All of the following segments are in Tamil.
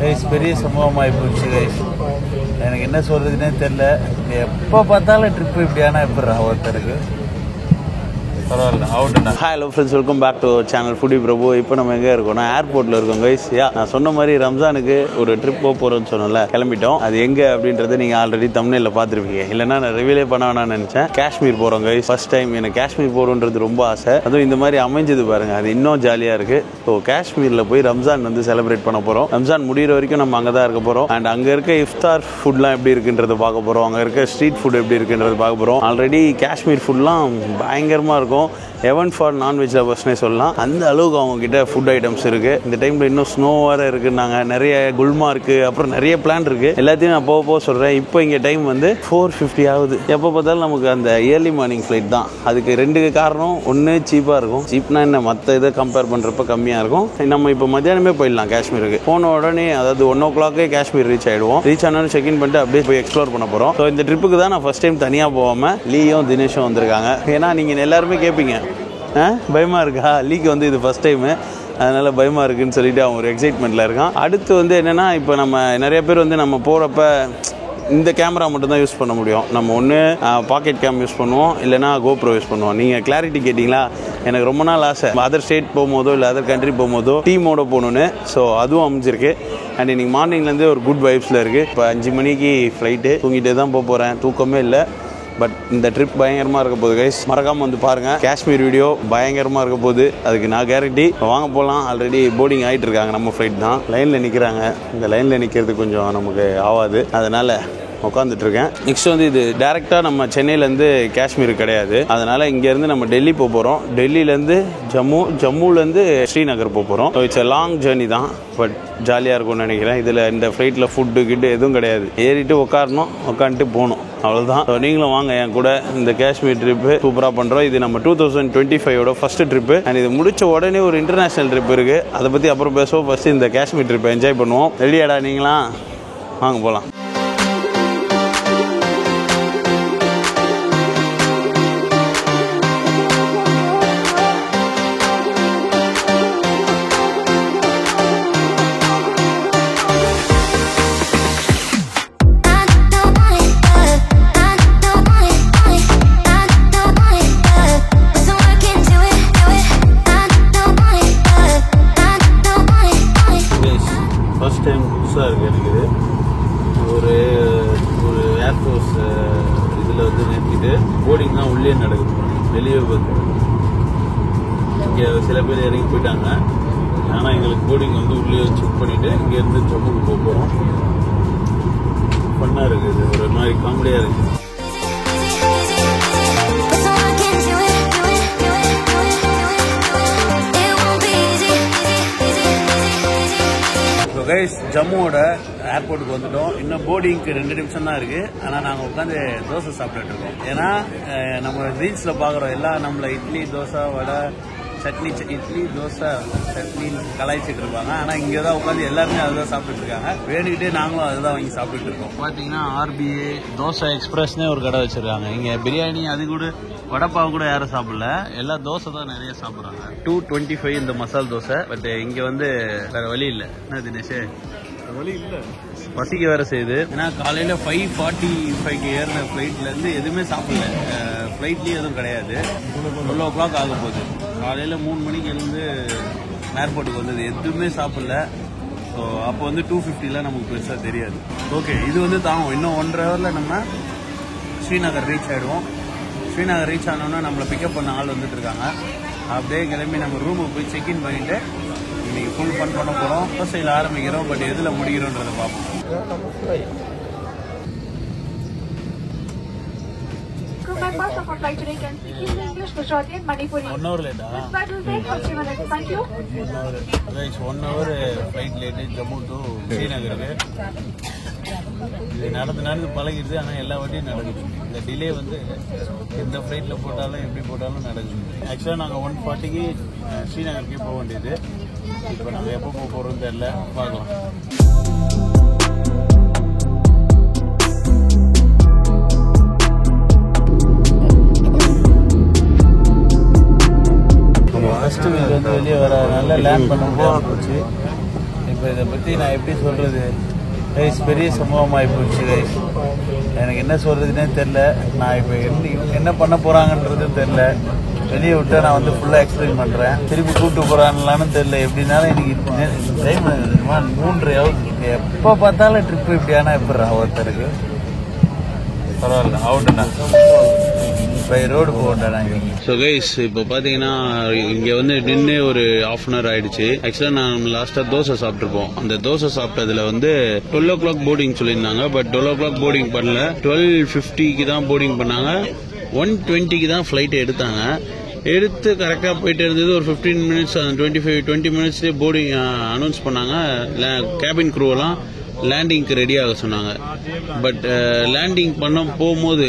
கைஸ் பெரிய சம்பவமாகி போச்சு கைஸ். எனக்கு என்ன சொல்றதுன்னே தெரியல. எப்போ பார்த்தாலும் ட்ரிப்பு இப்படியானா எப்படி ஒருத்தருக்கு பரவாயில்ல அவுட்டுண்ணா. Hello friends, welcome back to channel foodie Prabhu. இப்போ நம்ம எங்கே இருக்கோம்னா ஏர்போர்ட்டில் இருக்கோம் கைஸ். நான் சொன்ன மாதிரி ரம்ஜானுக்கு ஒரு ட்ரிப் போகிறோன்னு சொன்னல, கிளம்பிட்டோம். அது எங்கே அப்படின்றது நீங்கள் ஆல்ரெடி தம்ப்நெயில்ல பார்த்துருப்பீங்க. இல்லைன்னா நான் ரிவீலே பண்ண வேணாம்னு நினச்சேன். காஷ்மீர் போகிறோம் கைஸ். ஃபர்ஸ்ட் டைம் எனக்கு காஷ்மீர் போகிறோன்றது ரொம்ப ஆசை. அதுவும் இந்த மாதிரி அமைஞ்சது பாருங்க, அது இன்னும் ஜாலியாக இருக்குது. ஸோ காஷ்மீரில் போய் ரம்ஜான் வந்து செலிப்ரேட் பண்ண போகிறோம். ரம்ஜான் முடிகிற வரைக்கும் நம்ம அங்கே தான் இருக்க போகிறோம். அண்ட் அங்கே இருக்க இஃப்தார் ஃபுட்லாம் எப்படி இருக்குன்றதை பார்க்க போகிறோம். அங்கே இருக்க ஸ்ட்ரீட் ஃபுட் எப்படி இருக்குன்றது பார்க்க போகிறோம். ஆல்ரெடி காஷ்மீர் ஃபுட்லாம் பயங்கரமாக இருக்கும். எவன் ஃபார் நான்வெஜ் லவர்ஸ்னே சொல்லலாம். அந்த அளவுக்கு அவங்கக்கிட்ட ஃபுட் ஐட்டம்ஸ் இருக்குது. இந்த டைமில் இன்னும் ஸ்னோ வேறு இருக்குன்னாங்க. நிறைய குல்மா இருக்குது, அப்புறம் நிறைய பிளான் இருக்குது. எல்லாத்தையும் நான் போக சொல்கிறேன். இப்போ இங்கே டைம் வந்து 4:50 ஆகுது. எப்போ பார்த்தாலும் நமக்கு அந்த ஏர்லி மார்னிங் ஃப்ளைட் தான். அதுக்கு ரெண்டு காரணம். ஒன்று சீப்பாக இருக்கும். சீப்னா என்ன, மற்ற இதை கம்பேர் பண்ணுறப்ப கம்மியாக இருக்கும். நம்ம இப்போ மத்தியானமே போயிடலாம் காஷ்மீருக்கு. போன உடனே அதாவது 1 o'clock காஷ்மீர் ரீச் ஆகிடுவோம். ரீச் ஆனாலும் செக்இன் பண்ணிட்டு அப்படியே போய் எக்ஸ்ப்ளோர் பண்ண போகிறோம். ஸோ இந்த ட்ரிப்புக்கு தான் நான் ஃபஸ்ட் டைம் தனியாக போகாமல் லீயும் தினேஷும் வந்திருக்காங்க. ஏன்னா நீங்கள் எல்லாருமே கேட்பீங்க, பயமாக இருக்கா லீக்கு வந்து இது ஃபஸ்ட் டைமு, அதனால் பயமாக இருக்குதுன்னு சொல்லிட்டு அவன் ஒரு எக்ஸைட்மெண்ட்டில் இருக்கான். அடுத்து வந்து என்னென்னா, இப்போ நம்ம நிறைய பேர் வந்து நம்ம போகிறப்ப இந்த கேமரா மட்டும்தான் யூஸ் பண்ண முடியும். நம்ம ஒன்று பாக்கெட் கேம் யூஸ் பண்ணுவோம், இல்லைனா கோப்ரோ யூஸ் பண்ணுவோம். நீங்கள் கிளாரிட்டி கேட்டிங்களா, எனக்கு ரொம்ப நாள் ஆசை அதர் ஸ்டேட் போகும்போதோ இல்லை அதர் கண்ட்ரி போகும்போதோ டீமோட போகணுன்னு. ஸோ அதுவும் அமைஞ்சிருக்கு. அண்ட் இன்றைக்கி மார்னிங்லேருந்து ஒரு குட் வைப்ஸில் இருக்குது. இப்போ 5 மணிக்கு ஃப்ளைட்டு. தூங்கிட்டே தான் போக போகிறேன், தூக்கமே இல்லை. பட் இந்த ட்ரிப் பயங்கரமாக இருக்க போகுது கைஸ். மறக்காமல் வந்து பாருங்கள். காஷ்மீர் வீடியோ பயங்கரமாக இருக்க போகுது, அதுக்கு நான் கேரண்டி. வாங்க போகலாம். ஆல்ரெடி போர்டிங் ஆகிட்டு இருக்காங்க. நம்ம ஃப்ளைட் தான் லைனில் நிற்கிறாங்க. இந்த லைனில் நிற்கிறது கொஞ்சம் நமக்கு ஆகாது, அதனால் உட்காந்துட்ருக்கேன். நெக்ஸ்ட் வந்து இது டேரெக்டாக நம்ம சென்னையிலேருந்து காஷ்மீர் கிடையாது. அதனால் இங்கேருந்து நம்ம டெல்லி போக போகிறோம். டெல்லியிலேருந்து ஜம்முலேருந்து ஸ்ரீநகர் போக போகிறோம். So it's a long journey தான், பட் ஜாலியாக இருக்கும்னு நினைக்கிறேன். இதில் இந்த ஃப்ளைட்டில் ஃபுட்டு கிட்டு எதுவும் கிடையாது. ஏறிட்டு உட்காரணும், உட்காந்துட்டு போகணும், அவ்வளோதான். ஸோ நீங்களும் வாங்க என் கூட. இந்த காஷ்மீர் ட்ரிப்பு சூப்பராக பண்ணுறோம். இது நம்ம 2025 ஃபஸ்ட்டு ட்ரிப்பு. அண்ட் இது முடிச்ச உடனே ஒரு இன்டர்நேஷ்னல் ட்ரிப் இருக்குது. அதை பற்றி அப்புறம் பேசுவோம். ஃபஸ்ட்டு இந்த காஷ்மீர் ட்ரிப்பை என்ஜாய் பண்ணுவோம். ரெடியாடா நீங்களாம்? வாங்க போகலாம். ஃபர்ஸ்ட் டைம் புதுசாக இருக்குது எனக்கு. ஒரு ஏர்ஃபோர்ஸ் இதில் வந்து நிறுத்திட்டு போர்டிங் தான் உள்ளே நடக்குது. வெளியே வந்து இங்கே சில பேர் இறங்கி போயிட்டாங்க. ஆனால் எங்களுக்கு போர்டிங் வந்து உள்ளே செக் பண்ணிவிட்டு இங்கேருந்து ஜம்முக்கு போக போகிறோம். ஃபன்னாக இருக்குது, ஒரு மாதிரி காமெடியாக இருக்குது. கைஸ், ஜம்முவோட ஏர்போர்ட்டுக்கு வந்துட்டோம். இன்னும் போர்டிங்க்கு 2 நிமிஷம் தான் இருக்குது. ஆனால் நாங்கள் உட்காந்து தோசை சாப்பிட்டுட்டு இருக்கோம். ஏன்னா நம்ம ரீல்ஸில் பார்க்குறோம் எல்லாம் நம்மளை இட்லி தோசை வடை சட்னி இட்லி தோசை சட்னின்னு கலாய்ச்சிட்டு இருப்பாங்க. ஆனால் இங்கே தான் உட்காந்து எல்லாருமே அதுதான் சாப்பிட்டுட்டு இருக்காங்க. வேண்டிக்கிட்டே நாங்களும் அதுதான் வாங்கி சாப்பிட்டுட்டு இருக்கோம். பார்த்தீங்கன்னா RBA தோசை எக்ஸ்பிரஸ்னே ஒரு கடை வச்சுருக்காங்க. இங்கே பிரியாணி அது கூட வடப்பாவு கூட யாரும் சாப்பிடல, எல்லாம் தோசை தான் நிறைய சாப்பிட்றாங்க. 225 இந்த மசால் தோசை. பட் இங்கே வந்து வேற வழி இல்லை. என்ன தினேஷ், வழி இல்லை, பசிக்க வேற செய்யுது. ஏன்னா காலையில் 5:45 ஏறின ஃப்ளைட்லேருந்து எதுவுமே சாப்பிடல. ஃப்ளைட்லேயும் எதுவும் கிடையாது. 12 o'clock ஆக போகுது. காலையில் 3 மணிக்கு எழுந்து ஏர்போர்ட்டுக்கு வந்தது, எதுவுமே சாப்பிடல. ஸோ அப்போ வந்து 250 நமக்கு பெருசாக தெரியாது. ஓகே, இது வந்து தாங்கும். இன்னும் 1.5 hourல நம்ம ஸ்ரீநகர் ரீச் ஆகிடுவோம். ஸ்ரீநகர் ரீச் ஆனோன்னா நம்மளை பிக்கப் பண்ண ஆள் வந்துட்டு இருக்காங்க. அப்படியே கிளம்பி நம்ம ரூமுக்கு போய் செக்இன் பண்ணிட்டு இன்னைக்கு ஃபுல் ஃபன் பண்ண போகிறோம். தோசையில் ஆரம்பிக்கிறோம், பட் எதில் முடிக்கிறோன்றதை பார்ப்போம். ஒன் ஹவர் லேட்டா? 1 hour flight late Jammu to ஸ்ரீநகருக்கு. இது நடந்து பழகிடுது. ஆனால் எல்லா வாட்டியும் நடக்குது. இந்த டிலே வந்து எந்த ஃப்ளைட்டில் போட்டாலும் எப்படி போட்டாலும் நடக்குது. ஆக்சுவலாக நாங்கள் 1:40க்கு ஸ்ரீநகருக்கே போக வேண்டியது. இப்போ நாங்கள் எப்போ போக போகிறோம்னு தெரியல, பார்க்கலாம். ஃபஸ்ட்டு வீக் வந்து வெளியே வர நல்லா லேண்ட் பண்ண போச்சு. இப்போ இதை பற்றி நான் எப்படி சொல்கிறது கைஸ், பெரிய சம்பவமாகி போச்சு கைஸ். எனக்கு என்ன சொல்கிறதுனே தெரில. நான் இப்போ என்ன பண்ண போகிறாங்கன்றதும் தெரில. வெளியே விட்டு நான் வந்து ஃபுல்லாக எக்ஸ்பிளைன் பண்ணுறேன். திருப்பி கூப்பிட்டு போகிறாங்களான்னு தெரில. எப்படின்னாலும் எனக்கு டைம் 3:30 ஆகுது. எப்போ பார்த்தாலும் ட்ரிப்பு இப்படியானா எப்படி ஒருத்தருக்கு பரவாயில்ல அவுட்டுண்ணா பை ரோடு போகண்டா. ஸோ கைஸ், இப்போ பார்த்தீங்கன்னா இங்கே வந்து நின்று ஒரு ½ அன் ஹவர் ஆயிடுச்சு. ஆக்சுவலாக நான் லாஸ்ட்டாக தோசை சாப்பிட்ருப்போம். அந்த தோசை சாப்பிட்டதுல வந்து 12 o'clock போர்டிங் சொல்லியிருந்தாங்க. பட் 12 o'clock போர்டிங் பண்ணல. 12:50 தான் போர்டிங் பண்ணாங்க. 1:20 தான் ஃப்ளைட் எடுத்தாங்க. எடுத்து கரெக்டாக போயிட்டு இருந்தது. ஒரு 15 minutes 20 minutesலேயே போர்டிங் அனௌன்ஸ் பண்ணாங்க. கேபின் க்ரூவெல்லாம் லேண்டிங்க்கு ரெடி ஆக சொன்னாங்க. பட் லேண்டிங் பண்ண போகும்போது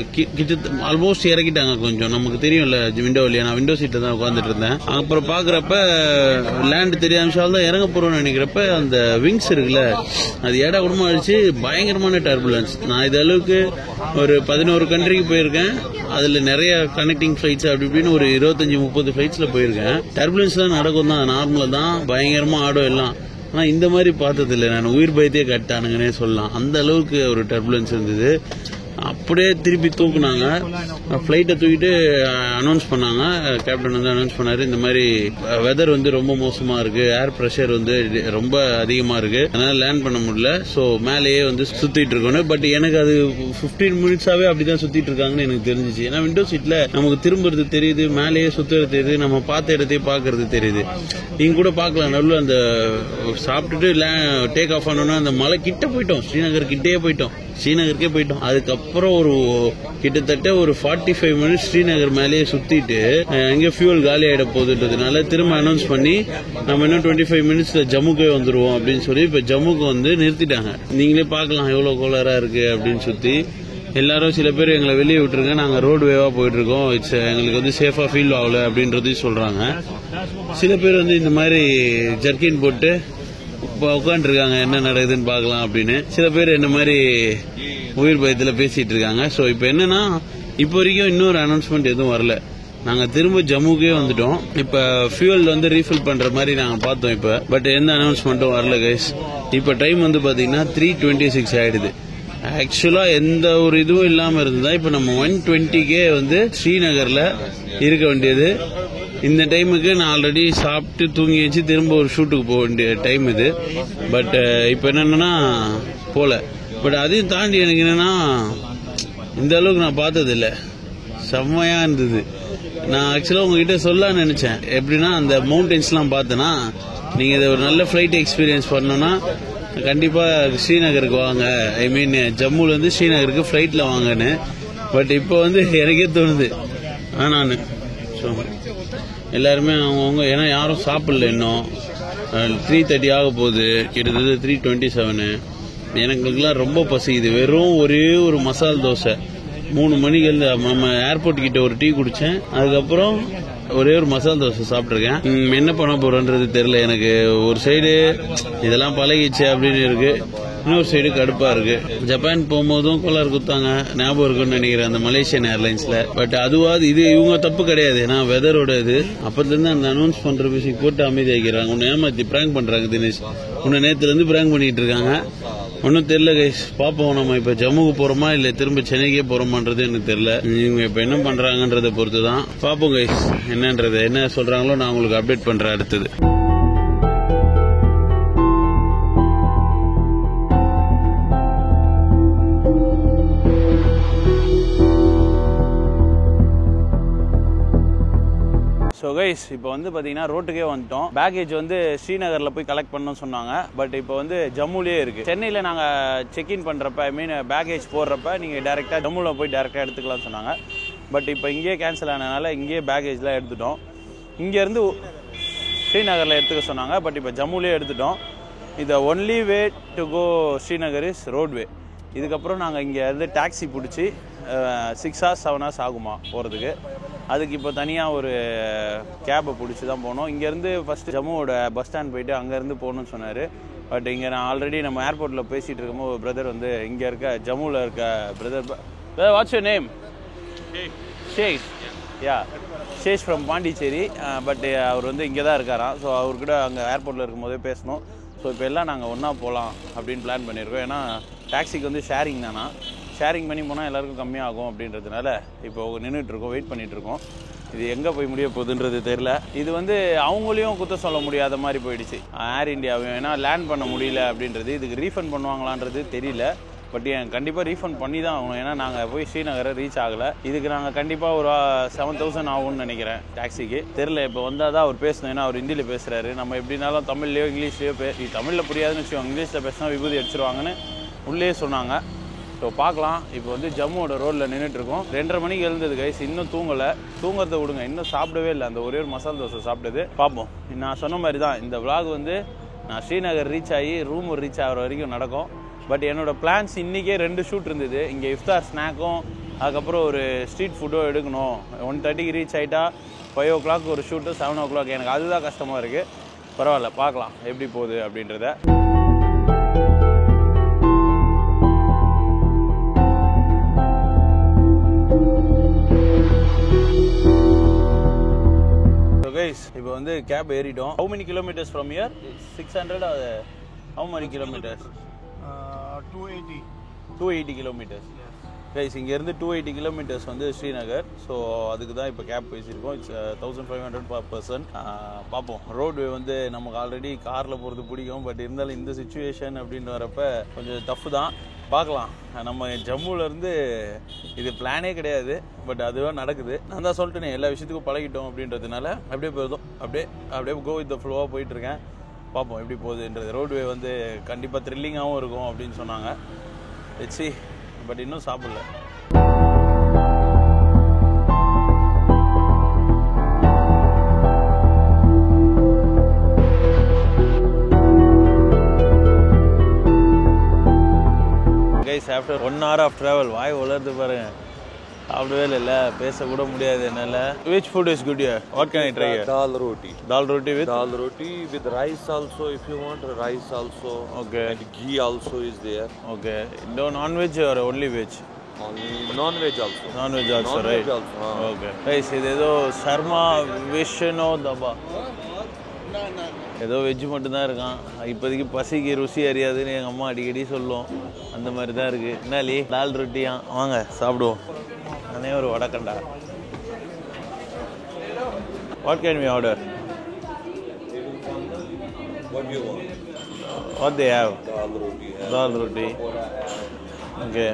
ஆல்மோஸ்ட் இறக்கிட்டாங்க. கொஞ்சம் நமக்கு தெரியும்ல விண்டோ இல்லையா, நான் விண்டோ சீட்டில் தான் உட்காந்துட்டு இருந்தேன். அப்புறம் பார்க்குறப்ப லேண்ட் தெரியாத தான் இறங்க போகிறோம்னு நினைக்கிறப்ப அந்த விங்ஸ் இருக்குல்ல, அது ஏடா குடும்பம் ஆயிடுச்சு. பயங்கரமான டர்புலன்ஸ். நான் இது அளவுக்கு ஒரு 11 கண்ட்ரிக்கு போயிருக்கேன். அதில் நிறைய கனெக்டிங் ஃபிளைட்ஸ் அப்படி இப்படின்னு ஒரு 25-30 ஃபிளைட்ஸில் போயிருக்கேன். டர்புலன்ஸ் தான் நடக்கும் தான், நார்மலாக தான், பயங்கரமாக ஆடும் எல்லாம். ஆனால் இந்த மாதிரி பார்த்ததில்லை. நான் உயிர் பயத்தையே கட்டானுங்கன்னே சொல்லலாம். அந்த அளவுக்கு ஒரு டர்புலன்ஸ் இருந்தது. அப்படியே திருப்பி தூக்குனாங்க. ஃப்ளைட்டை தூக்கிட்டு அனௌன்ஸ் பண்ணாங்க. கேப்டன் வந்து அனௌன்ஸ் பண்ணாரு, இந்த மாதிரி வெதர் வந்து ரொம்ப மோசமா இருக்கு, ஏர் ப்ரெஷர் வந்து ரொம்ப அதிகமா இருக்கு, அதனால லேண்ட் பண்ண முடியல. ஸோ மேலேயே வந்து சுத்திட்டு இருக்கணும். பட் எனக்கு அது 15 minutesஆவே அப்படிதான் சுத்திட்டு இருக்காங்கன்னு எனக்கு தெரிஞ்சிச்சு. ஏன்னா விண்டோ சீட்ல நமக்கு திரும்புறது தெரியுது, மேலேயே சுத்துறது தெரியுது, நம்ம பார்த்த இடத்தையே பார்க்கறது தெரியுது. நீங்க கூட பார்க்கலாம், நடுவில் அந்த சாப்பிட்டுட்டு டேக் ஆஃப் ஆனோன்னா அந்த மலை கிட்ட போயிட்டோம், ஸ்ரீநகர் கிட்டே போயிட்டோம், ஸ்ரீநகருக்கே போயிட்டோம். அதுக்கப்புறம் ஒரு கிட்டத்தட்ட ஒரு 45 minutes ஸ்ரீநகர் மேலேயே சுத்திட்டு எங்க ஃபியூல் காலி ஆயிட போகுதுன்றதுனால திரும்ப அனௌன்ஸ் பண்ணி நம்ம இன்னும் 25 minutesல ஜம்முக்கே வந்துருவோம் அப்படின்னு சொல்லி இப்ப ஜம்முக்கு வந்து நிறுத்திட்டாங்க. நீங்களே பார்க்கலாம் எவ்வளவு கோளாரா இருக்கு அப்படின்னு சுத்தி. எல்லாரும் சில பேர் எங்களை வெளியே விட்டுருங்க, நாங்க ரோடு வேவா போயிட்டு இருக்கோம், எங்களுக்கு வந்து சேஃபா ஃபீல் ஆகல அப்படின்றதையும் சொல்றாங்க. சில பேர் வந்து இந்த மாதிரி ஜர்க்கின் போட்டு உட்காந்துருக்காங்க, என்ன நடக்குதுன்னு பார்க்கலாம் அப்படின்னு. சில பேர் என்ன மாதிரி உயிர் பயத்தில் பேசிட்டு இருக்காங்க. ஸோ இப்போ என்னன்னா, இப்போ வரைக்கும் இன்னொரு அனௌன்ஸ்மெண்ட் எதுவும் வரல. நாங்கள் திரும்ப ஜம்முக்கே வந்துட்டோம். இப்போ ஃபியூல் வந்து ரீஃபில் பண்ற மாதிரி நாங்கள் பார்த்தோம் இப்போ. பட் எந்த அனௌன்ஸ்மெண்ட்டும் வரல கைஸ். இப்போ டைம் வந்து பார்த்தீங்கன்னா 3:26 ஆயிடுது. ஆக்சுவலா எந்த ஒரு இதுவும் இல்லாமல் இருந்ததா இப்போ நம்ம 1:20 வந்து ஸ்ரீநகர்ல இருக்க வேண்டியது. இந்த டைமுக்கு நான் ஆல்ரெடி சாப்பிட்டு தூங்கி வச்சு திரும்ப ஒரு ஷூட்டுக்கு போக வேண்டிய டைம் இது. பட் இப்போ என்னன்னா போல. பட் அதையும் தாண்டி எனக்கு என்னன்னா, இந்த அளவுக்கு நான் பார்த்தது இல்லை, செம்மையா இருந்தது. நான் ஆக்சுவலா உங்ககிட்ட சொல்லலாம்னு நினைச்சேன். எப்படின்னா அந்த மவுண்டன்ஸ்லாம் பார்த்தேன்னா, நீங்க இதை ஒரு நல்ல ஃபிளைட் எக்ஸ்பீரியன்ஸ் பண்ணணும்னா கண்டிப்பா ஸ்ரீநகருக்கு வாங்க. ஐ மீன் ஜம்முல இருந்து ஸ்ரீநகருக்கு ஃபிளைட்ல வாங்கன்னு. பட் இப்போ வந்து எனக்கே தோணுது நான் எல்லாருமே அவங்கவுங்க, ஏன்னா யாரும் சாப்பிடல இன்னும். 3:30 ஆக போகுது, கிட்டத்தட்ட 3:27. எனக்குலாம் ரொம்ப பசிக்குது. வெறும் ஒரே ஒரு மசால் தோசை 3 மணிக்கு நம்ம ஏர்போர்ட் கிட்ட ஒரு டீ குடிச்சேன். அதுக்கப்புறம் ஒரே ஒரு மசால் தோசை சாப்பிட்ருக்கேன். என்ன பண்ண போறேன்றது தெரியல எனக்கு. ஒரு சைடு இதெல்லாம் பழகிச்சு அப்படின்னு இருக்கு, இன்னொரு சைடு கடுப்பா இருக்கு. ஜப்பான் போகும்போதும் கோளாறு குத்தாங்க, ஞாபகம் இருக்குன்னு நினைக்கிறேன், அந்த மலேசியன் ஏர்லைன்ஸ்ல. பட் அதுவாது இது இவங்க தப்பு கிடையாது, ஏன்னா வெதரோட இது. அப்பத்துல இருந்து அந்த அனௌன்ஸ் பண்ற விஷயம் போட்டு அமைதி ஆகிறாங்க. உன்னை ஏமாத்தி பிராங்க் பண்றாங்க தினேஷ். உன்னை நேத்துல இருந்து பிராங்க் பண்ணிட்டு இருக்காங்க. ஒன்னும் தெரியல கைஸ். பாப்போம், நம்ம இப்ப ஜம்முக்கு போறோமா இல்ல திரும்ப சென்னைக்கே போறோமான்றது எனக்கு தெரியல. இவங்க இப்ப என்ன பண்றாங்கன்றத பொறுத்துதான். பாப்போம் கைஸ், என்னன்றது என்ன சொல்றாங்களோ நான் உங்களுக்கு அப்டேட் பண்றேன் அடுத்தது. ஸோ கைஸ், இப்போ வந்து பார்த்தீங்கன்னா ரோட்டுக்கே வந்துட்டோம். பேக்கேஜ் வந்து ஸ்ரீநகரில் போய் கலெக்ட் பண்ணணும்னு சொன்னாங்க. பட் இப்போ வந்து ஜம்முலேயே இருக்குது. சென்னையில் நாங்கள் செக்இன் பண்ணுறப்ப, ஐ மீன் பேக்கேஜ் போடுறப்ப நீங்கள் டேரெக்டாக ஜம்முவில் போய் டேரெக்டாக எடுத்துக்கலாம்னு சொன்னாங்க. பட் இப்போ இங்கேயே கேன்சல் ஆனதுனால இங்கேயே பேக்கேஜ்லாம் எடுத்துட்டோம். இங்கேருந்து ஸ்ரீநகரில் எடுத்துக்க சொன்னாங்க. பட் இப்போ ஜம்முலேயே எடுத்துட்டோம். இது only way to go Srinagar is roadway. இதுக்கப்புறம் நாங்கள் இங்கே இருந்து டாக்ஸி பிடிச்சி 6 hours 7 hours ஆகுமா போகிறதுக்கு. அதுக்கு இப்போ தனியாக ஒரு கேபை பிடிச்சி தான் போனோம். இங்கேருந்து ஃபஸ்ட்டு ஜம்முவோட பஸ் ஸ்டாண்ட் போயிட்டு அங்கேருந்து போகணுன்னு சொன்னார். பட் இங்கே நான் ஆல்ரெடி நம்ம ஏர்போர்ட்டில் பேசிகிட்டு இருக்கும்போது பிரதர் வந்து இங்கே இருக்க ஜம்முவில் இருக்க brother, what's your name? Shesh. Yeah, Shesh from Pondicherry. But அவர் வந்து இங்கே தான் இருக்காராம். ஸோ அவர்கிட்ட அங்கே ஏர்போர்ட்டில் இருக்கும்போதே பேசணும். ஸோ இப்போ எல்லாம் நாங்கள் ஒன்றா போகலாம் அப்படின்னு பிளான் பண்ணியிருக்கோம். ஏன்னா டாக்ஸிக்கு வந்து ஷேரிங் தானா, ஷேரிங் பண்ணி போனால் எல்லாருக்கும் கம்மியாகும் அப்படின்றதுனால இப்போ நின்றுட்டுருக்கோம், வெயிட் பண்ணிகிட்ருக்கோம். இது எங்கே போய் முடிய போகுதுன்றது தெரில. இது வந்து அவங்களையும் குற்றம் சொல்ல முடியாத மாதிரி போயிடுச்சு ஏர் இந்தியாவையும். ஏன்னா லேண்ட் பண்ண முடியல அப்படின்றது, இதுக்கு ரீஃபண்ட் பண்ணுவாங்களான்றது தெரியல. பட் கண்டிப்பாக ரீஃபண்ட் பண்ணி தான் ஆகணும். ஏன்னா நாங்கள் போய் ஸ்ரீநகரை ரீச் ஆகலை. இதுக்கு நாங்கள் கண்டிப்பாக ஒரு 7,000 ஆகும்னு நினைக்கிறேன் டாக்ஸிக்கு. தெரில, இப்போ வந்தால் தான் அவர் பேசணும். ஏன்னா அவர் ஹிந்தியில் பேசுகிறாரு. நம்ம எப்படினாலும் தமிழ்லையோ இங்கிலீஷ்லையோ தமிழில் புரியாதுன்னு வச்சுக்கோங்க, இங்கிலீஷில் பேசினா விபூதி அடிச்சிருவாங்கன்னு உள்ளே சொன்னாங்க. ஸோ பார்க்கலாம். இப்போ வந்து ஜம்முவோட ரோடில் நின்றுட்டுருக்கோம். 2:30 மணிக்கு எழுந்தது கைஸ், இன்னும் தூங்கலை. தூங்குறத விடுங்க, இன்னும் சாப்பிடவே இல்லை. அந்த ஒரே ஒரு மசாலா தோசை சாப்பிட்டது. பார்ப்போம். நான் சொன்ன மாதிரி தான் இந்த vlog வந்து நான் ஸ்ரீநகர் ரீச் ஆகி ரூம் ரீச் ஆகிற வரைக்கும் நடக்கும். பட் என்னோடய பிளான்ஸ் இன்றைக்கே 2 ஷூட் இருந்தது. இங்கே இஃப்தார் ஸ்நாக்கும் அதுக்கப்புறம் ஒரு ஸ்ட்ரீட் ஃபுட்டோ எடுக்கணும். 1:30க்கு ரீச் ஆகிட்டா 5 o'clock ஒரு ஷூட்டு, 7 o'clock. எனக்கு அதுதான் கஷ்டமாக இருக்குது. பரவாயில்ல, பார்க்கலாம் எப்படி போகுது அப்படின்றத. இப்போ வந்து gap ஏறிட்டோம். How many kilometers from here? 600 or how many kilometers? 280 kilometers. Guys, இங்கேருந்து 280 kilometers வந்து ஸ்ரீநகர். ஸோ அதுக்கு தான் இப்போ கேப் பேசியிருக்கோம். It's 1500 per person. பார்ப்போம். ரோடு வந்து நமக்கு ஆல்ரெடி காரில் போகிறது பிடிக்கும். பட் இருந்தாலும் இந்த சிச்சுவேஷன் அப்படின்னு வரப்போ கொஞ்சம் டஃப் தான். பார்க்கலாம். நம்ம ஜம்முலேருந்து இது பிளானே கிடையாது, பட் அதுவாக நடக்குது. நான் தான் சொல்லிட்டேனே, எல்லா விஷயத்துக்கும் பழகிட்டோம் அப்படின்றதுனால அப்படியே போதும். அப்படியே கோ வித் த ஃப்ளோவாக போயிட்டுருக்கேன். பார்ப்போம் எப்படி போகுதுன்றது. ரோட்வே வந்து கண்டிப்பாக த்ரில்லிங்காகவும் இருக்கும் அப்படின்னு சொன்னாங்க. வச்சு பட் இன்னும் சாப்பிடல. Guys, after 1 hour of travel வாய் வளர்ந்து பாருங்க. சாப்பிடவே இல்லை, பேசக்கூட முடியாது என்னால். Which food is good here? What can I try here? Dal roti. Dal roti with? Dal roti with rice also if you want. Rice also. Okay. And ghee also is there. Okay. No non-veg or only veg? Only non-veg also. Non-veg also, non-veg right? Also. Okay. Guys, இது ஏதோ சர்மா விஷ்ணு தபா, ஏதோ வெஜ்ஜு மட்டும்தான் இருக்கான். இப்போதைக்கு பசிக்கு ருசி அறியாதுன்னு எங்கள் அம்மா அடிக்கடி சொல்லும். அந்த மாதிரி தான் இருக்குது. என்னாலி தால் ரொட்டியா? வாங்க சாப்பிடுவோம். நானே ஒரு வடக்கண்டா. What can we order? What do you want? What they have? Dal roti. Dal roti. Okay.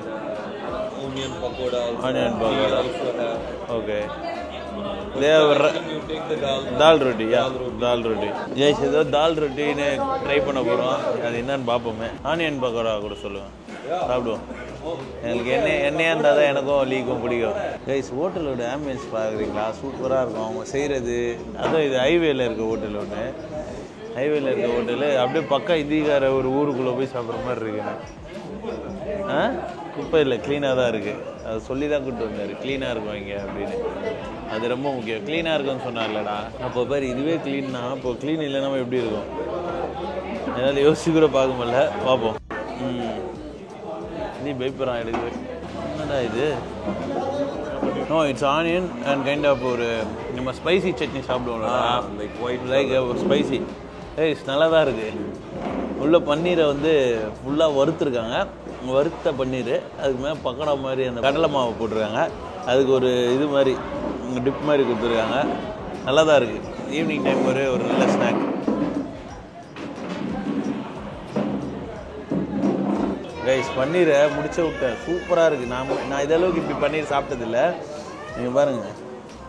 Onion pakoda also. Onion pakoda. Also have. Okay. They have You take the dal. தால் ரொட்டி. தால் ரொட்டி. ஜெய்ஸ், ஏதோ தால் ரொட்டின்னு ட்ரை பண்ண போகிறோம். அது என்னன்னு பார்ப்போமே. ஆனியன் பக்கோடா கூட சொல்லுவேன், சாப்பிடுவோம். எனக்கு எண்ணெயாக இருந்தால் தான் எனக்கும் லீக்கும் பிடிக்கும். கைஸ், ஹோட்டலோட ஆம்பியன்ஸ் பார்க்குறீங்களா? சூப்பராக இருக்கும் அவங்க செய்கிறது. அதுவும் இது ஹைவேல இருக்க ஹோட்டல் ஒன்று. ஹைவேல இருக்க ஹோட்டலு அப்படியே பக்கம் இந்திக்கார ஒரு ஊருக்குள்ளே போய் சாப்பிட்ற மாதிரி இருக்குண்ணே. குப்பை இல்லை, க்ளீனாக தான் இருக்குது. அதை சொல்லி தான் கூப்பிட்டு வந்தார், க்ளீனாக இருக்கும் இங்கே அப்படின்னு. அது ரொம்ப முக்கியம். க்ளீனாக இருக்குன்னு சொன்னார்லடா. அப்போ பேர் இதுவே க்ளீன்னா இப்போ க்ளீன் இல்லைன்னா எப்படி இருக்கும்? என்னால் யோசிச்சு கூட பார்க்க முடியல. பார்ப்போம். நீ பயப்படுறான் எடுக்கு. என்னடா இது? No, it's onion and kind of ஒரு நம்ம ஸ்பைசி சட்னி சாப்பிடுவோம்ல, லைக் ஸ்பைசி. நல்லா தான் இருக்குது. உள்ள பன்னீரை வந்து ஃபுல்லாக வறுத்துருக்காங்க. வறுத்த பன்னீர், அதுக்கு மேலே பக்கோடா மாதிரி அந்த கடலை மாவை போட்டிருக்காங்க. அதுக்கு ஒரு இது மாதிரி டிப் மாதிரி கொடுத்துருக்காங்க. நல்லா தான் இருக்குது. ஈவினிங் டைம் ஒரு நல்ல ஸ்நாக். கைஸ், பன்னீரை முடிச்ச விட்டேன். சூப்பராக இருக்குது. நான் இதளவுக்கு இப்படி பன்னீர் சாப்பிட்டதில்லை. நீங்கள் பாருங்கள்,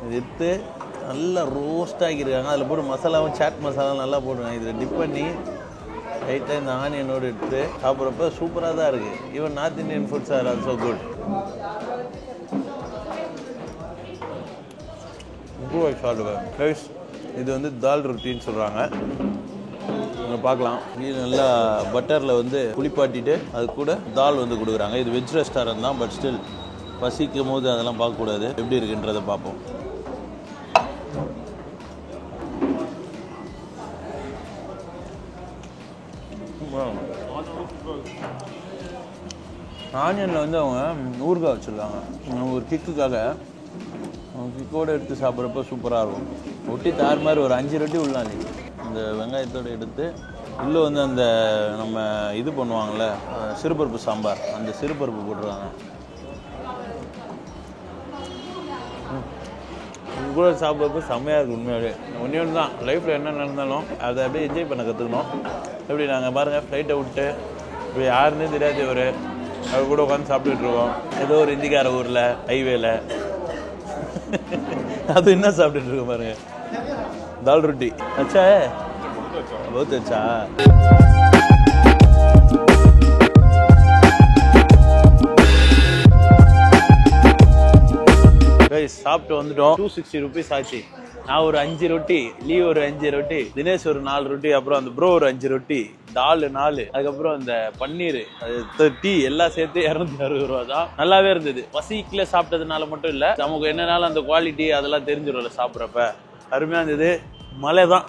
இது எடுத்து நல்லா ரோஸ்ட் ஆகியிருக்காங்க. அதில் போட்டு மசாலாவும் சாட் மசாலாவும் நல்லா போடுவேன். இதில் டிப் பண்ணி லைட்டாக இந்த ஆனியனோடு எடுத்து சாப்பிட்றப்ப சூப்பராக தான் இருக்குது. Even north Indian foods are also good. சாப்பிடுவேன் கைஸ். இது வந்து தால் ரொட்டின்னு சொல்கிறாங்க. நீங்கள் பார்க்கலாம். இது நல்லா பட்டரில் வந்து குளிப்பாட்டிட்டு அது கூட தால் வந்து கொடுக்குறாங்க. இது வெஜ் ரெஸ்டாரண்ட் தான், பட் ஸ்டில் பசிக்கும் போது அதெல்லாம் பார்க்கக்கூடாது. எப்படி இருக்குன்றதை பார்ப்போம். ஆனியனில் வந்து அவங்க ஊறுகாய் வச்சுருக்காங்க. ஒரு கிக்குக்காக கிக்கோடு எடுத்து சாப்பிட்றப்ப சூப்பராக இருக்கும். ரொட்டி தார் மாதிரி ஒரு 5 ரொட்டி உள்ளாங்க. இந்த வெங்காயத்தோடு எடுத்து உள்ளே வந்து அந்த நம்ம இது பண்ணுவாங்கள்ல சிறுபருப்பு சாம்பார், அந்த சிறுபருப்பு போட்டுருவாங்க. இது கூட சாப்பிட்றப்ப செம்மையாக இருக்குது உண்மையாகவே. ஒன்றே ஒன்று தான், லைஃப்பில் என்ன நடந்தாலும் அதை அப்படியே என்ஜாய் பண்ண கற்றுக்கணும். எப்படி நாங்கள் பாருங்கள் ஃப்ளைட்டை விட்டு இப்போ யாருன்னே தெரியாது ஒரு அவர் கூட உட்காந்து சாப்பிட்டுட்டு இருக்கோம் ஏதோ ஒரு இந்திக்கார ஊரில் ஹைவேல. அது என்ன சாப்பிட்டுட்டு இருக்கோம் பாருங்க, दाल रोटी. अच्छा है, बहुत अच्छा. சாப்பிட்டு வந்துட்டோம். 260 rupees ஆச்சு. நான் ஒரு 5 ரொட்டி, லீவ் ஒரு 5 ரொட்டி, தினேஷ் ஒரு 4 ரொட்டி, அப்புறம் அந்த ப்ரோ ஒரு 5 ரொட்டி, தால் 4, அதுக்கப்புறம் அந்த பன்னீர், டீ எல்லாம் சேர்த்து 260 ரூபா தான். நல்லாவே இருந்தது. பசிக்குள்ள சாப்பிட்டதுனால மட்டும் இல்ல, நமக்கு என்னன்னாலும் அந்த குவாலிட்டி அதெல்லாம் தெரிஞ்சிடும்ல சாப்பிட்றப்ப. அருமையா இருந்தது. மழை தான்.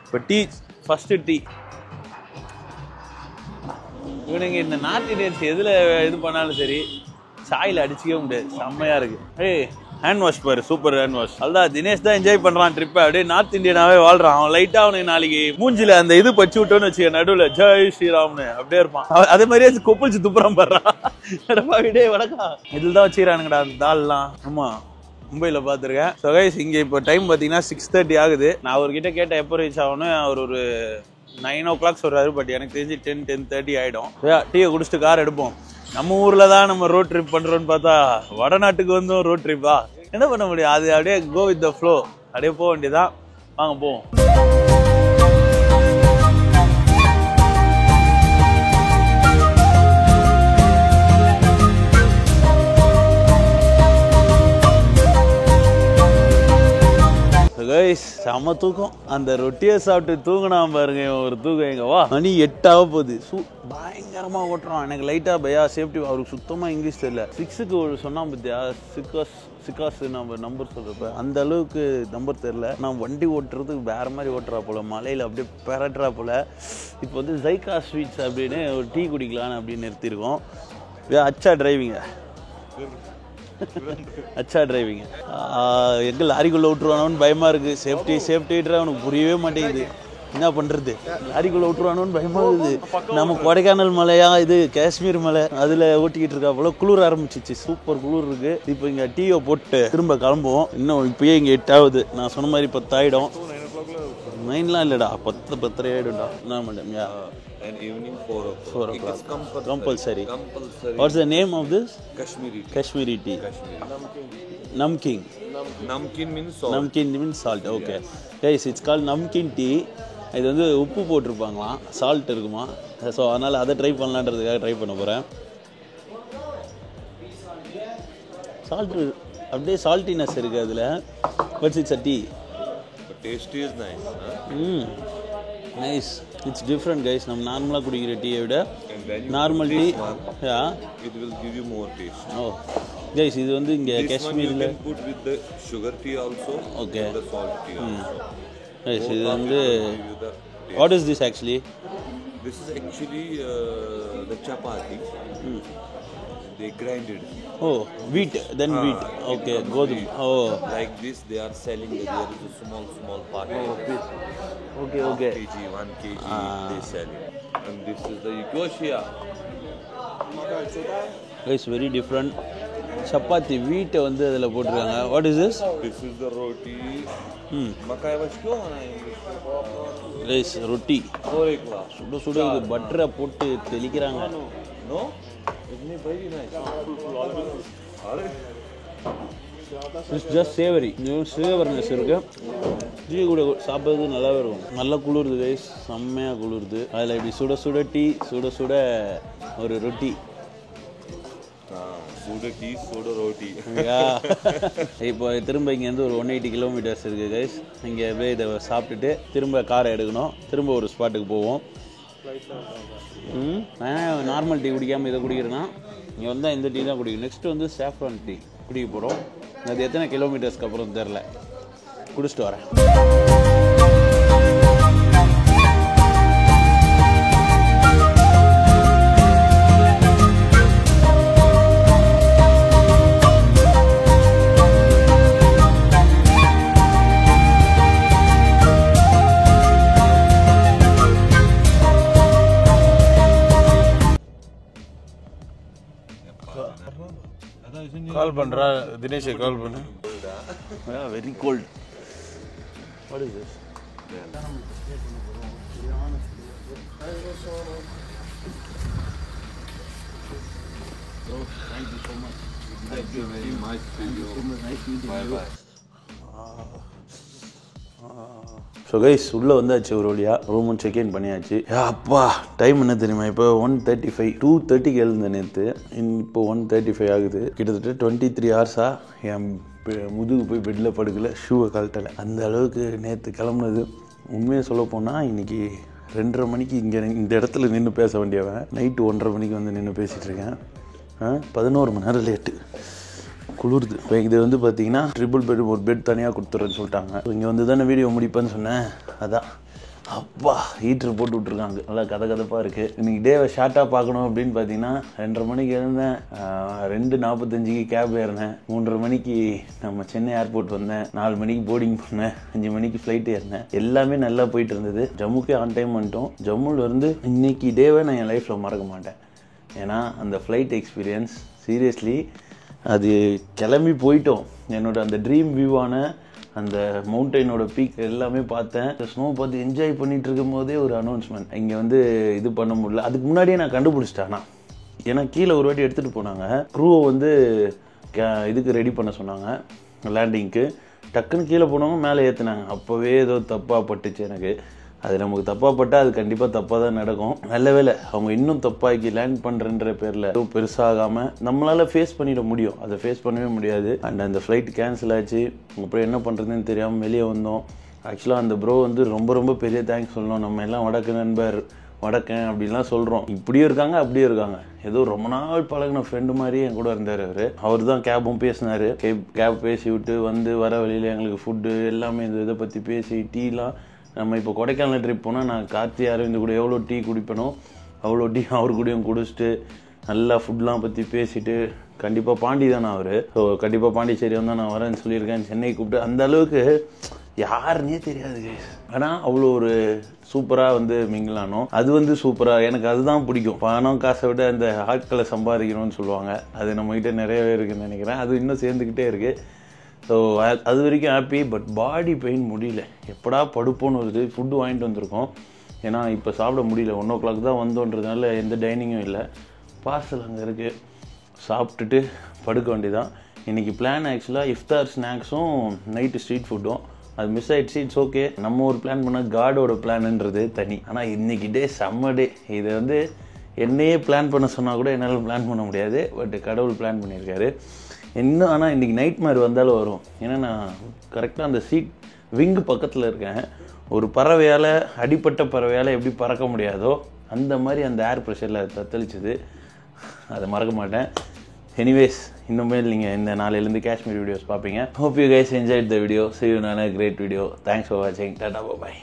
இப்போ டீ, ஃபர்ஸ்ட் டீ. இவனுங்க இந்த நார்த் இந்தியன்ஸ் எதுல இது பண்ணாலும் சரி சாயில அடிச்சுக்கவே முடியாது. செம்மையா இருக்கு. ஏய் ஹேண்ட் வாஷ் பாரு, சூப்பர் ஹேண்ட் வாஷ். அதான் தினேஷ் தான் என்ஜாய் பண்றான் ட்ரிப்பை. அப்படியே நார்த் இந்தியனாவே வாழ்றான். அவன் லைட்டா அவனுக்கு நாளைக்கு மூஞ்சில அந்த இது பச்சு விட்டோன்னு வச்சுக்க, நடுவுல ஜெய் ஸ்ரீராம்னு அப்படியே இருப்பான். அதே மாதிரியே கொப்பளிச்சு துப்புறான் பாடுறான். விடே வணக்கம். இதுல தான் வச்சுக்கிறானுங்கடா அந்த தால்லாம். ஆமா, மும்பையில் பார்த்துருக்கேன். ஸோ கைஸ் இங்கே இப்போ டைம் பார்த்தீங்கன்னா 6:30 ஆகுது. நான் அவர்கிட்ட கேட்டேன் எப்போ ரீச் ஆகணும். அவர் ஒரு 9 o'clock சொல்கிறாரு. பட் எனக்கு தெரிஞ்சு 10-10:30 ஆகிடும். டீயை குடிச்சிட்டு கார் எடுப்போம். நம்ம ஊரில் தான் நம்ம ரோட் ட்ரிப் பண்ணுறோன்னு பார்த்தா வடநாட்டுக்கு வந்தும் ரோட் ட்ரிப்பா, என்ன பண்ண முடியும்? அது அப்படியே கோ வித் த ஃப்ளோ, அப்படியே போக வேண்டியதான். வாங்க போவோம். செம தூக்கம். அந்த ரொட்டியை சாப்பிட்டு தூங்கினா பாருங்க ஒரு தூக்கம். எங்க வா மணி 8 ஆக போகுது. பயங்கரமா ஓட்டுறான். எனக்கு லைட்டா பயா சேஃப்டி. அவருக்கு சுத்தமா இங்கிலீஷ் தெரியல. 6க்கு ஒரு சொன்னா பத்தியா, சிக்காஸ் நம்ம நம்பர் சொல்றப்ப அந்த அளவுக்கு நம்பர் தெரியல. நான் வண்டி ஓட்டுறது வேற மாதிரி ஓட்டுறா போல, மலையில அப்படியே பெரட்டுறா போல. இப்போ வந்து ஜைகா ஸ்வீட்ஸ் அப்படின்னு ஒரு டீ குடிக்கலான்னு அப்படின்னு நிறுத்திருக்கோம். அச்சா டிரைவிங்க, அச்சா டிரைவிங். எங்க லாரிக்குள்ள விட்டுருவானோன்னு பயமா இருக்கு. சேஃப்டின்ற அவனுக்கு புரியவே மாட்டேங்குது. என்ன பண்றது, லாரிக்குள்ள விட்டுருவானோன்னு பயமா இருக்குது. நம்ம கொடைக்கானல் மலையா இது காஷ்மீர் மலை, அதுல ஓட்டிக்கிட்டு இருக்கா போல. குளிர் ஆரம்பிச்சிச்சு, சூப்பர் குளிர் இருக்கு. இப்போ இங்க டீயை போட்டு திரும்ப கிளம்புவோம். இன்னும் இப்பயே இங்க 8 ஆகுது. நான் சொன்ன மாதிரி 10 ஆயிடும். 9லாம் இல்லடா, 10-10:30 ஆயிடும்டா. And evening 4 o'clock. It is compulsory. What's the name of this? Kashmiri tea. Namkeen. Namkeen means salt. Namkeen means salt. Okay. Guys, it's called Namkeen tea. இது வந்து உப்பு போட்டிருப்பாங்களாம், சால்ட் இருக்குமா. ஸோ அதனால் அதை ட்ரை பண்ணலான்றதுக்காக ட்ரை பண்ண போகிறேன். சால்ட் அப்படியே சால்ட்டினஸ் இருக்குது அதில். But it's a tea. Taste is nice. Nice. It's different guys. நம்ம நார்மலா குடிக்கிற டீயை விட normal tea it will give you more taste. Oh guys, இது வந்து இங்க காஷ்மீர்ல you can put with the sugar tea also. Okay. The salt tea also. Guys, இது வந்து what is this actually? This is actually the chapati. They grind it. Oh, wheat, then wheat. Okay, godum. Oh, like this they are selling. There is a small part. Okay. 1 kg they sell it. And this is the Yoshia. Guys, very different. Chapati wheat வந்து அதல போட்டுருக்காங்க. What is this? This is the roti. Makai was क्यों होना है इंग्लिश? Guys, roti. और एक ला. சுட இது பட்டரை போட்டு தெளிக்கிறாங்க. No? Isn't it very nice? It's just savory. சேவர்னஸ் இருக்கு. டீ கூட சாப்பிட்றது நல்லாவே இருக்கும். நல்லா குளிருது கைஸ், செம்மையாக குளிருது. அதில் இப்படி சுட டீ, சுட ஒரு ரொட்டி. சுட டீ, சுட ரொட்டி. இப்போ திரும்ப இங்கேருந்து ஒரு 180 kilometers இருக்குது கைஸ். இங்கே போய் இதை சாப்பிட்டுட்டு திரும்ப காரை எடுக்கணும். திரும்ப ஒரு ஸ்பாட்டுக்கு போவோம். நார்மல் டீ குடிக்காமல் இதை குடிக்கிறேன்னா இங்கே வந்தால் இந்த டீ தான் குடிக்கணும். நெக்ஸ்ட் வந்து சாஃப்ரான் டீ குடிக்க போகிறோம். அது எத்தனை கிலோமீட்டர்ஸ்க்கு அப்புறம் தெரில, குடிச்சிட்டு வரேன். கால் பண்ணுறா தினேஷை கால் பண்ணு. Very cold. What is this? Thank you so much. Thank you very much to you. Nice meeting you. Bye bye. So guys உள்ளே வந்தாச்சு ஒரு வழியா. ரூமும் செக்இன் பண்ணியாச்சு. அப்பா டைம் என்ன தெரியுமா? இப்போ 1:35 2:30க்கு எழுந்த நேற்று. இப்போ 1:35 ஆகுது. கிட்டத்தட்ட 23 ஹவர்ஸாக என் முதுகு போய் பெட்டில் படுக்கலை, ஷூவை கழட்டலை. அந்த அளவுக்கு நேற்று கிளம்புனது. உண்மையை சொல்ல போனால் இன்றைக்கி 2:30 மணிக்கு இங்கே இந்த இடத்துல நின்று பேச வேண்டியவன் நைட்டு 1:30 மணிக்கு வந்து நின்று பேசிகிட்டு இருக்கேன். 11 மணி நேரம் லேட்டு. குளிருது. இப்போ இது வந்து பார்த்தீங்கன்னா ட்ரிபிள் பெட், ஒரு பெட் தனியாக கொடுத்துட்றேன்னு சொல்லிட்டாங்க. இங்கே வந்து தானே வீடியோ முடிப்பேன்னு சொன்னேன். அதான் அப்பா ஹீட்ரு போட்டு விட்ருக்காங்க. நல்லா கதப்பாக இருக்குது. இன்றைக்கி டேவை ஷார்ட்டாக பார்க்கணும் அப்படின்னு பார்த்தீங்கன்னா 2:30 மணிக்கு எழுந்தேன், 2:45க்கு கேப் ஏறினேன், 3:30 மணிக்கு நம்ம சென்னை ஏர்போர்ட் வந்தேன், 4 மணிக்கு போர்டிங் பண்ணேன், 5 மணிக்கு ஃப்ளைட் ஏறினேன். எல்லாமே நல்லா போயிட்டு இருந்தது. ஜம்முக்கே ஆன் டைம் வந்துட்டோம். ஜம்முலேருந்து இன்னைக்கு டேவை நான் என் லைஃப்பில் மறக்க மாட்டேன். ஏன்னா அந்த ஃப்ளைட் எக்ஸ்பீரியன்ஸ் சீரியஸ்லி அது கிளம்பி போயிட்டோம். என்னோட அந்த ட்ரீம் வியூவான அந்த மவுண்டெயினோட பீக் எல்லாமே பார்த்தேன். ஸ்னோ பார்த்து என்ஜாய் பண்ணிட்டு இருக்கும் போதே ஒரு அனௌன்ஸ்மெண்ட் இங்கே வந்து இது பண்ண முடியல. அதுக்கு முன்னாடியே நான் கண்டுபிடிச்சிட்டேன். ஏன்னா கீழே ஒரு வாட்டி எடுத்துகிட்டு போனாங்க, க்ரூவை வந்து இதுக்கு ரெடி பண்ண சொன்னாங்க லேண்டிங்க்கு. டக்குன்னு கீழே போனவங்க மேலே ஏற்றுனாங்க. அப்போவே ஏதோ தப்பாக பட்டுச்சு எனக்கு. அது நமக்கு தப்பாக பட்டால் அது கண்டிப்பாக தப்பாக தான் நடக்கும். நல்ல வேலை அவங்க இன்னும் தப்பாக்கி லேண்ட் பண்ணுறன்ற பேரில் பெருசாகாமல் நம்மளால் ஃபேஸ் பண்ணிட முடியும். அதை ஃபேஸ் பண்ணவே முடியாது. அண்ட் அந்த ஃப்ளைட் கேன்சல் ஆச்சு. அப்புறம் என்ன பண்ணுறதுன்னு தெரியாமல் வெளியே வந்தோம். ஆக்சுவலாக அந்த ப்ரோ வந்து ரொம்ப பெரிய தேங்க்ஸ் சொல்லணும். நம்ம எல்லாம் வடக்கு நண்பர், வடக்கன் அப்படின்லாம் சொல்கிறோம். இப்படியும் இருக்காங்க அப்படியும் இருக்காங்க. ஏதோ ரொம்ப நாள் பழகின ஃப்ரெண்டு மாதிரி என் கூட இருந்தார் அவர் தான் கேபும் பேசினார். கேப் பேசி விட்டு வந்து வர வழியில் எங்களுக்கு ஃபுட்டு எல்லாமே இந்த இதை பற்றி பேசி டீலாம். நம்ம இப்போ கொடைக்கானல் ட்ரிப் போனால் நான் கார்த்தி அரவிந்த் கூட எவ்வளோ டீ குடிப்பேனோ அவ்வளோ டீ அவர் கூடயும் குடிச்சிட்டு நல்லா ஃபுட்லாம் பற்றி பேசிட்டு, கண்டிப்பாக பாண்டி தானே அவர். ஸோ கண்டிப்பாக பாண்டிச்சேரி வந்தால் நான் வரேன்னு சொல்லியிருக்கேன். சென்னை கூப்பிட்டு அந்த அளவுக்கு யாருன்னே தெரியாது. ஆனால் அவ்வளோ ஒரு சூப்பராக வந்து மிங்கிலானோம். அது வந்து சூப்பராக எனக்கு அதுதான் பிடிக்கும். பணம் காசை விட அந்த ஆட்களை சம்பாதிக்கணும்னு சொல்லுவாங்க. அது நம்மகிட்ட நிறையவே இருக்குதுன்னு நினைக்கிறேன். அது இன்னும் சேர்ந்துக்கிட்டே இருக்குது. ஸோ அது வரைக்கும் ஹாப்பி. பட் பாடி பெயின் முடியல. எப்படா படுப்போன்னு வருது. ஃபுட்டு வாங்கிட்டு வந்திருக்கோம். ஏன்னா இப்போ சாப்பிட முடியல. 1 o'clock தான் வந்தோன்றதுனால எந்த டைனிங்கும் இல்லை. பார்சல் அங்கே இருக்குது. சாப்பிட்டுட்டு படுக்க வேண்டியதான். இன்றைக்கி பிளான் ஆக்சுவலாக இஃப்தார் ஸ்நாக்ஸும் நைட்டு ஸ்ட்ரீட் ஃபுட்டும். அது மிஸ் ஆகிடுச்சு. It's okay. நம்ம ஒரு பிளான் பண்ணால் காடோட பிளான்ன்றது தனி. ஆனால் இன்றைக்கி டே செம்ம டே. இதை வந்து என்னையே பிளான் பண்ண சொன்னால் கூட என்னால் பிளான் பண்ண முடியாது. பட் கடவுள் பிளான் பண்ணியிருக்காரு இன்னும். ஆனால் இன்றைக்கி நைட் மாதிரி வந்தாலும் வரும். ஏன்னா நான் கரெக்டாக அந்த சீட் விங்கு பக்கத்தில் இருக்கேன். ஒரு பறவையால், அடிப்பட்ட பறவையால் எப்படி பறக்க முடியாதோ அந்த மாதிரி அந்த ஏர் ப்ரெஷரில் அது தத்தளிச்சுது. அதை மறக்க மாட்டேன். எனிவேஸ் இன்னுமே நீங்கள் இந்த நாளையிலேருந்து காஷ்மீர் வீடியோஸ் பார்ப்பீங்க. Hope you guys enjoyed the video. see you in a great video. Thanks for watching. Tata bye bye.